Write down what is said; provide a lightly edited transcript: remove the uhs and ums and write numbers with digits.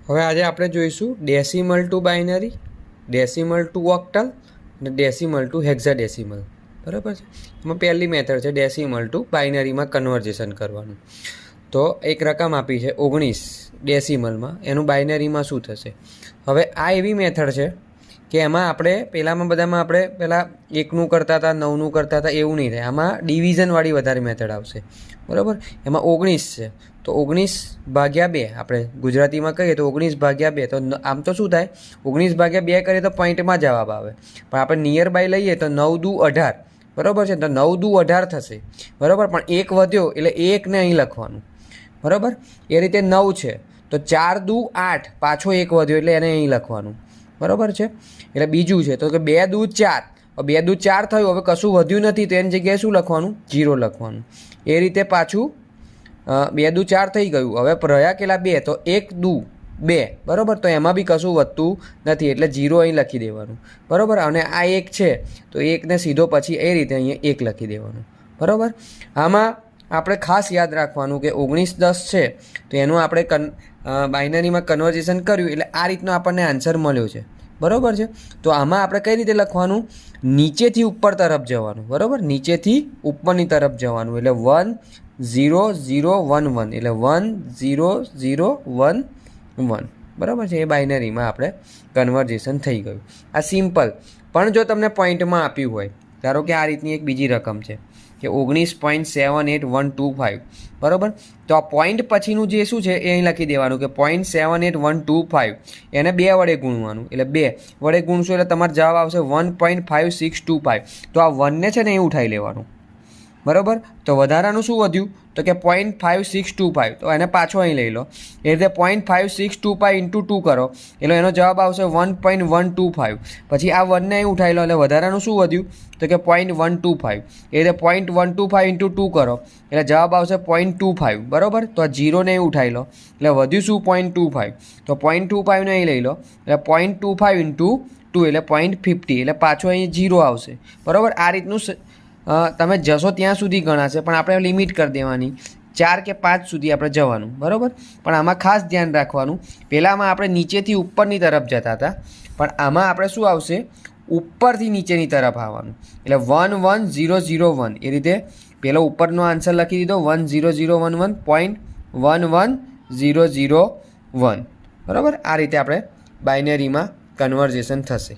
હવે આજે આપણે જોઈશું decimal to binary, decimal to octal અને ડેસિમલ ટુ હેક્સાડેસિમલ. બરાબર છે. એમાં પહેલી મેથડ છે ડેસિમલ ટુ બાઇનરીમાં કન્વર્ઝેશન કરવાનું. તો એક રકમ આપી છે 19 ડેસિમલમાં, એનું બાઇનરીમાં શું થશે. હવે આ એવી મેથડ છે કે એમાં આપણે પહેલાંમાં બધામાં આપણે પહેલાં 1નું કરતા હતા, 9નું કરતા હતા, એવું નહીં થાય. આમાં ડિવિઝનવાળી વધારે મેથડ આવશે. બરાબર. એમાં 19 છે તો 19/2 આપણે ગુજરાતીમાં કહીએ તો 19/2. તો આમ તો શું થાય, 19/2 કરીએ તો પોઈન્ટમાં જવાબ આવે, પણ આપણે નિયર બાય લઈએ તો 9 દુ 18. બરાબર છે. તો 9 દુ 18 થશે. બરાબર. પણ 1 વધ્યો એટલે 1ને અહીં લખવાનું. બરાબર. એ રીતે 9 છે તો 4 દુ 8, પાછો 1 વધ્યો એટલે એને અહીં લખવાનું. બરાબર છે. એટલે બીજું છે તો કે 2 દુ 4, 2 દુ 4 થયું, હવે કશું વધ્યું નથી તો એની જગ્યાએ શું લખવાનું, 0 લખવાનું. એ રીતે પાછું 2 દુ 4 થઈ ગયું, હવે રહ્યા કેટલા 2, તો 1 દુ 2. બરાબર. તો એમાં બી કશું વધતું નથી એટલે 0 અહીં લખી દેવાનું. બરાબર. અને આ 1 છે તો 1ને સીધો પછી એ રીતે અહીંયા 1 લખી દેવાનું. બરાબર. આમાં આપણે ખાસ યાદ રાખવાનું કે 19-10 છે તો એનું આપણે બાઇનરીમાં કન્વર્ઝેશન કર્યું એટલે આ રીતનો આપણને આન્સર મળ્યો છે. બરાબર છે. તો આમાં આપણે કઈ રીતે લખવાનું, નીચેથી ઉપર તરફ જવાનું. બરાબર. નીચેથી ઉપરની તરફ જવાનું એટલે 1 0 0 1 1 એટલે 1 0 0 1 1. બરાબર છે. એ બાઇનરીમાં આપણે કન્વર્ઝેશન થઈ ગયું. આ સિમ્પલ. પણ જો તમને પોઈન્ટમાં આપ્યું હોય, ધારો કે આ રીતની એક બીજી રકમ છે કે 19.78125. બરાબર. તો આ પોઈન્ટ પછીનું જે શું છે એ અહીં લખી દેવાનું કે 0.78125 એને 2 વડે ગુણવાનું. એટલે 2 વડે ગુણશો એટલે તમારો જવાબ આવશે 1.5625. તો આ 1ને છે ને એ ઉઠાવી લેવાનું. બરાબર. તો વધારાનું શું વધ્યું તો કે 0.5625, તો એને પાછો અહીં લઈ લો. એ રીતે 0.5625 × 2 કરો એટલે એનો જવાબ આવશે 1.125. પછી આ 1ને અહીં ઉઠાવી લો એટલે વધારાનું શું વધ્યું તો કે 0.125. એ રીતે 0.125 × 2 કરો એટલે જવાબ આવશે 0.25. બરાબર. તો આ 0ને અહીં ઉઠાવી લો એટલે વધ્યું શું 0.25. તો 0.25ને અહીં લઈ લો એટલે 0.25 × 2 એટલે 0.50 એટલે પાછો અહીં 0 આવશે. બરાબર. આ રીતનું તમે જશો ત્યાં સુધી ગણાશે, પણ આપણે લિમિટ કરી દેવાની 4 કે 5 સુધી આપણે જવાનું. બરાબર. પણ આમાં ખાસ ધ્યાન રાખવાનું, પહેલાંમાં આપણે નીચેથી ઉપરની તરફ જતા હતા, પણ આમાં આપણે શું આવશે, ઉપરથી નીચેની તરફ આવવાનું. એટલે 1 1 0 0 1 એ રીતે પહેલો ઉપરનો આન્સર લખી દીધો 1 0 0 1 1 0.11 0 0 1. બરાબર. આ રીતે આપણે બાઇનરીમાં કન્વર્ઝેશન થશે.